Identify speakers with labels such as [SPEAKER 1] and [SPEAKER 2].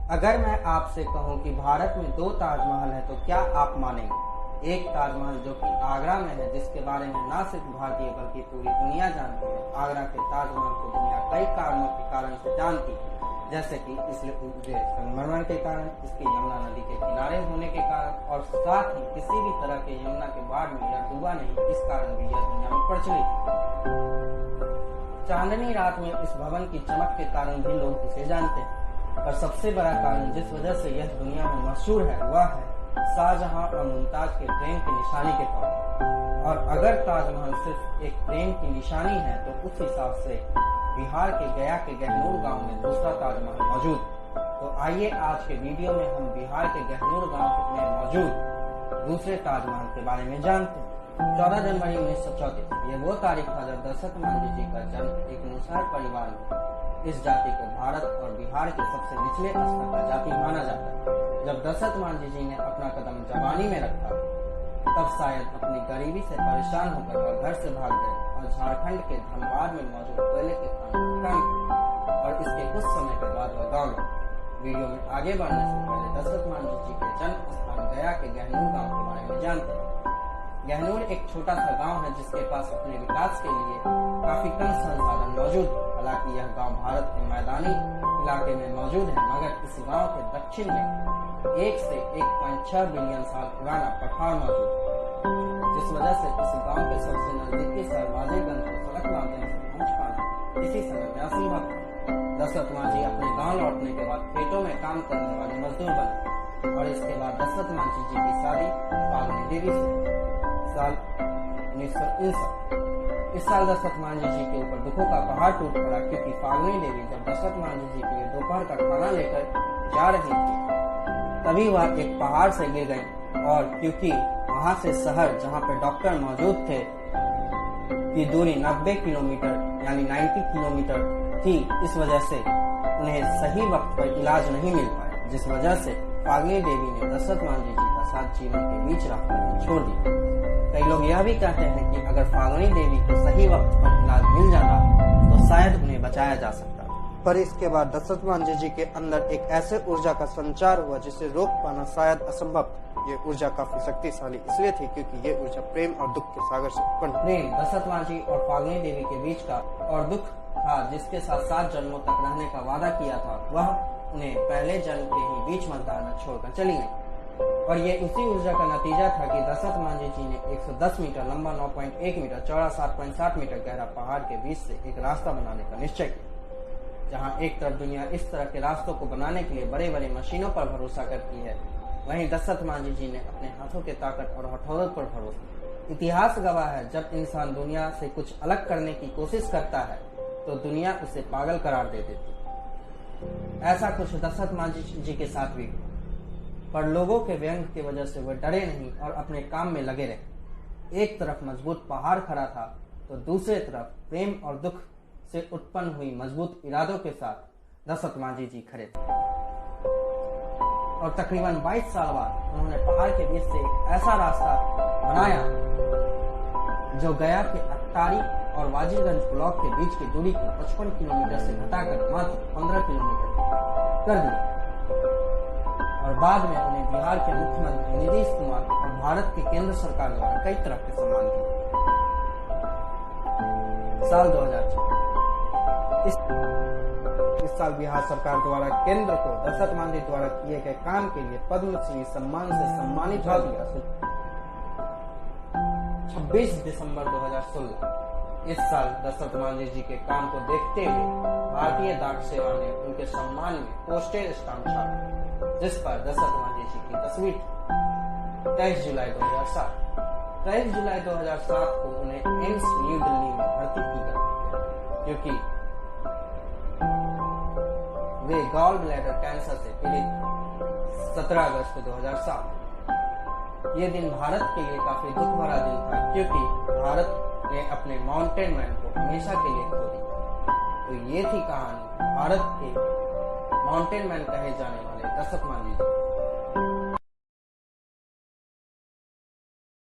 [SPEAKER 1] अगर मैं आपसे कहूं कि भारत में 2 ताजमहल है तो क्या आप मानेंगे? एक ताजमहल जो कि आगरा में है, जिसके बारे में न सिर्फ भारतीय बल्कि पूरी दुनिया जानती है। आगरा के ताजमहल को दुनिया कई कारणों के कारण से जानती है, जैसे कि इसके संगमरमर के कारण, इसके यमुना नदी के किनारे होने के कारण और साथ ही किसी भी तरह के यमुना के बाढ़ में या डूबा नहीं, इस कारण भी यह दुनिया में प्रचलित है। चांदनी रात में इस भवन की चमक के कारण भी लोग इसे जानते हैं। पर सबसे बड़ा कारण जिस वजह से यह दुनिया में मशहूर है वह है शाहजहां और मुमताज के प्रेम की निशानी के तौर पर। और अगर ताजमहल सिर्फ एक प्रेम की निशानी है तो उस हिसाब से बिहार के गया के गहनूर गांव में दूसरा ताजमहल मौजूद। तो आइए आज के वीडियो में हम बिहार के गहनूर गांव में मौजूद दूसरे ताजमहल के बारे में जानते हैं। 14 जनवरी 1934 ये वो तारीख था जब दशरथ मांझी जी का जन्म एक मुसहर परिवार में। इस जाति को भारत और बिहार के सबसे निचले स्तर का जाति माना जाता है। जब दशरथ मांझी जी ने अपना कदम जवानी में रखा तब शायद अपनी गरीबी से परेशान होकर वह घर से भाग गए और झारखंड के धनबाद में मौजूद कोयले के खान में काम किया और इसके कुछ समय के बाद वह गाँव लौटे। वीडियो में आगे बढ़ने से पहले दशरथ मांझी जी के जन्म स्थान गया के गहनूर गाँव के बारे में जानते हैं। गहनूर एक छोटा सा गांव है जिसके पास अपने विकास के लिए काफी कम संसाधन मौजूद है। हालांकि यह गांव भारत के मैदानी इलाके में मौजूद है, मगर इस गांव के दक्षिण में 1 से 1.6 बिलियन साल पुराना पठार मौजूद है, जिस वजह से इस गांव के सबसे नजदीकी शहर वाजेगंज को सड़क माध्यम से पहुंच पाना इसी समय में असंभव है। दशरथ मांझी अपने गाँव लौटने के बाद खेतों में काम करने वाले मजदूर बने और इसके बाद दशरथ मांझी जी की शादी फाल्गुनी देवी से साल 1959। इस साल दशरथ मांझी जी के ऊपर दुखों का पहाड़ टूट पड़ा, क्योंकि फाल्गुनी देवी जब दशरथ मांझी जी के लिए दोपहर का खाना लेकर जा रही थी तभी वह एक पहाड़ से गिर गई और क्योंकि वहां से शहर जहां पर डॉक्टर मौजूद थे की दूरी 90 किलोमीटर यानी 90 किलोमीटर थी, इस वजह से उन्हें सही वक्त पर इलाज नहीं मिल पाया, जिस वजह से फाल्गुनी देवी ने दशरथ मांझी जी का साथ जीवन के बीच रास्ता छोड़ दिया। कई लोग यह भी कहते हैं कि अगर फाल्गुनी देवी को सही वक्त पर इलाज मिल जाता तो शायद उन्हें बचाया जा सकता। पर इसके बाद दशरथ मांझी जी के अंदर एक ऐसे ऊर्जा का संचार हुआ जिसे रोक पाना शायद असंभव। ये ऊर्जा काफी शक्तिशाली इसलिए थी क्योंकि ये ऊर्जा प्रेम और दुख के सागर से उत्पन्न। प्रेम दशरथ मांझी और फाल्गुनी देवी के बीच का और दुख था जिसके साथ 7 जन्मों तक रहने का वादा किया था, वह उन्हें पहले जन्म के ही बीच मतदान में छोड़कर चली गई। और ये उसी ऊर्जा का नतीजा था कि दशरथ मांझी जी ने 110 मीटर लंबा 9.1 मीटर चौड़ा 7.7 मीटर गहरा पहाड़ के बीच से एक रास्ता बनाने का निश्चय किया। जहां एक तरफ दुनिया इस तरह के रास्तों को बनाने के लिए बड़े बड़े मशीनों पर भरोसा करती है, वहीं दशरथ मांझी जी ने अपने हाथों के ताकत और हथौड़ों पर भरोसा। इतिहास गवाह है, जब इंसान दुनिया से कुछ अलग करने की कोशिश करता है तो दुनिया उसे पागल करार दे देती। ऐसा कुछ दशरथ मांझी जी के साथ भी हुआ, पर लोगों के व्यंग की वजह से वे डरे नहीं और अपने काम में लगे रहे। एक तरफ मजबूत पहाड़ खड़ा था तो दूसरे तरफ प्रेम और दुख से उत्पन्न हुई मजबूत इरादों के साथ दशरथ मांझी जी खड़े थे। और तकरीबन 22 साल बाद उन्होंने पहाड़ के बीच से एक ऐसा रास्ता बनाया जो गया के अट्टारी और वाजीगंज ब्लॉक के बीच की दूरी को 55 किलोमीटर से घटाकर मात्र 15 किलोमीटर कर दिया। और बाद में उन्हें बिहार के मुख्यमंत्री नीतीश कुमार और भारत की केंद्र सरकार द्वारा कई तरह के सम्मान दिए। साल 2004 इस साल बिहार सरकार द्वारा केंद्र को दशरथ मांझी द्वारा किए गए काम के लिए पद्मश्री सम्मान से सम्मानित किया गया। 26 दिसंबर 2016 इस साल दशरथ मांझी जी के काम को देखते हुए भारतीय डाक सेवा ने उनके सम्मान में पोस्टेज स्टाम्प छापा, जिस पर दशरथ मांझी जी की तस्वीर थी। 23 जुलाई 2007 23 जुलाई 2007 को उन्हें एम्स न्यू दिल्ली में भर्ती की गई, क्योंकि वे गॉल ब्लैडर कैंसर से पीड़ित थे। 17 अगस्त 2007 ये दिन भारत के लिए काफी दुख भरा दिन था, क्योंकि भारत ने अपने माउंटेन मैन को हमेशा के लिए खो दिया। तो ये थी कहानी भारत के माउंटेन मैन कहे जाने वाले दशरथ मांझी जी।